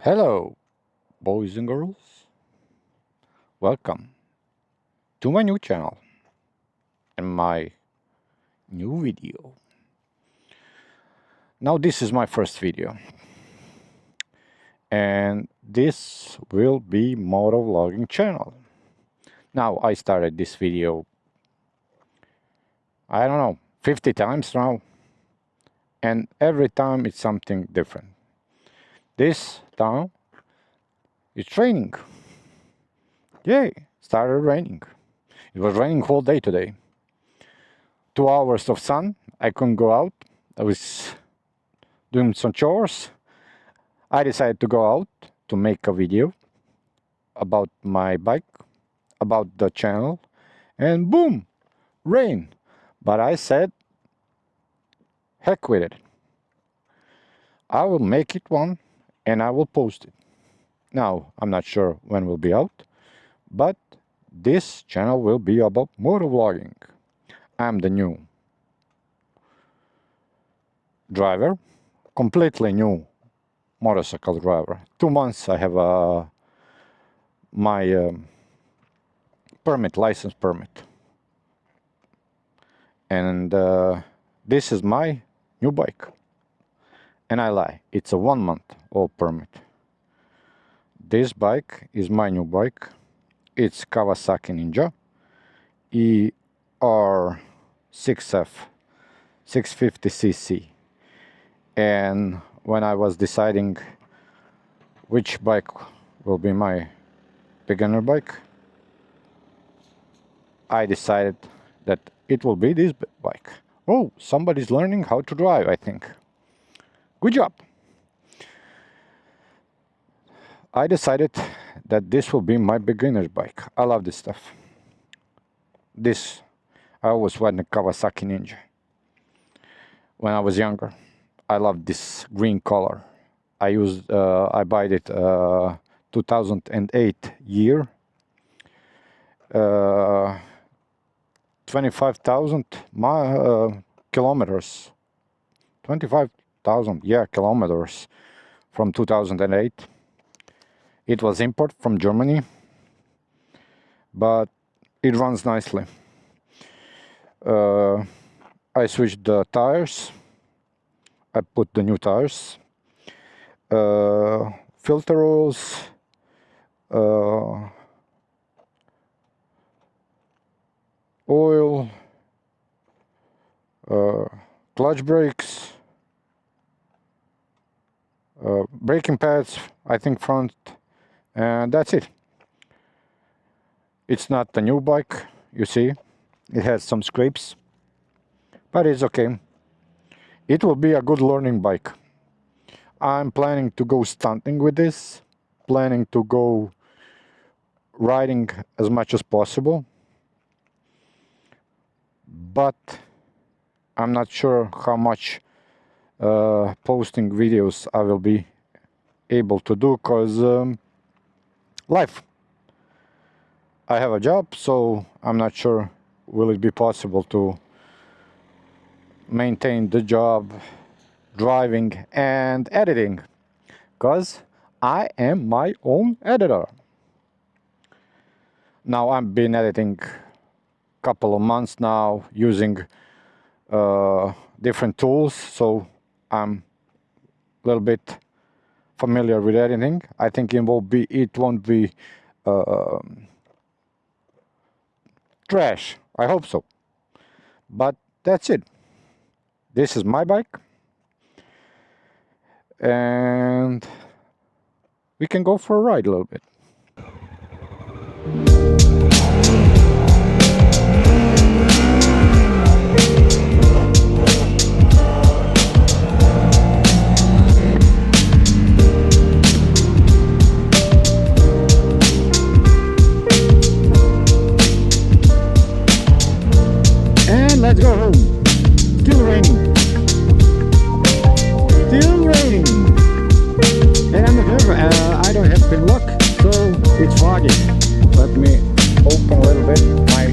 Hello, boys and girls. Welcome to my new channel and my new video. Now, this is my first video, and this will be motovlogging channel. Now, I started this video, I don't know, 50 times now, and every time it's something different. This time it's raining. Yay, started raining. It was raining whole day today. 2 hours of sun, I couldn't go out. I was doing some chores. I decided to go out to make a video about my bike, about the channel, and boom, rain. But I said, heck with it. I will make it one and I will post it. Now, I'm not sure when it will be out, but this channel will be about motovlogging. I'm the new driver, completely new motorcycle driver. 2 months I have my license permit, and this is my new bike. And I lie, it's a 1 month old permit. This bike is my new bike. It's Kawasaki Ninja er6f 650cc. And when I was deciding which bike will be my beginner bike, I decided that it will be this bike. Oh, somebody's learning how to drive, I think. Good job. I decided that this will be my beginner's bike. I love this stuff. I always wanted a Kawasaki Ninja. When I was younger, I loved this green color. I bought it 2008 year. 25,000 kilometers. 25,000, yeah, kilometers from 2008. It was import from Germany, but it runs nicely. I switched the tires. I put the new tires, filter oils, oil, clutch brakes, braking pads, I think front, and that's it. It's not the new bike, you see. It has some scrapes, but it's okay. It will be a good learning bike. I'm planning to go stunting with this, planning to go riding as much as possible, but I'm not sure how much posting videos I will be able to do, because life. I have a job, so I'm not sure will it be possible to maintain the job, driving and editing, because I am my own editor. Now I've been editing couple of months now using different tools, so I'm a little bit familiar with editing. I think it won't be trash. I hope so. But that's it. This is my bike, and we can go for a ride a little bit. Let's go home. Still raining. Still raining. And I don't have pin lock, so it's foggy. Let me open a little bit my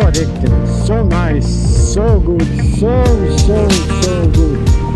addicting, so nice, so good, so good.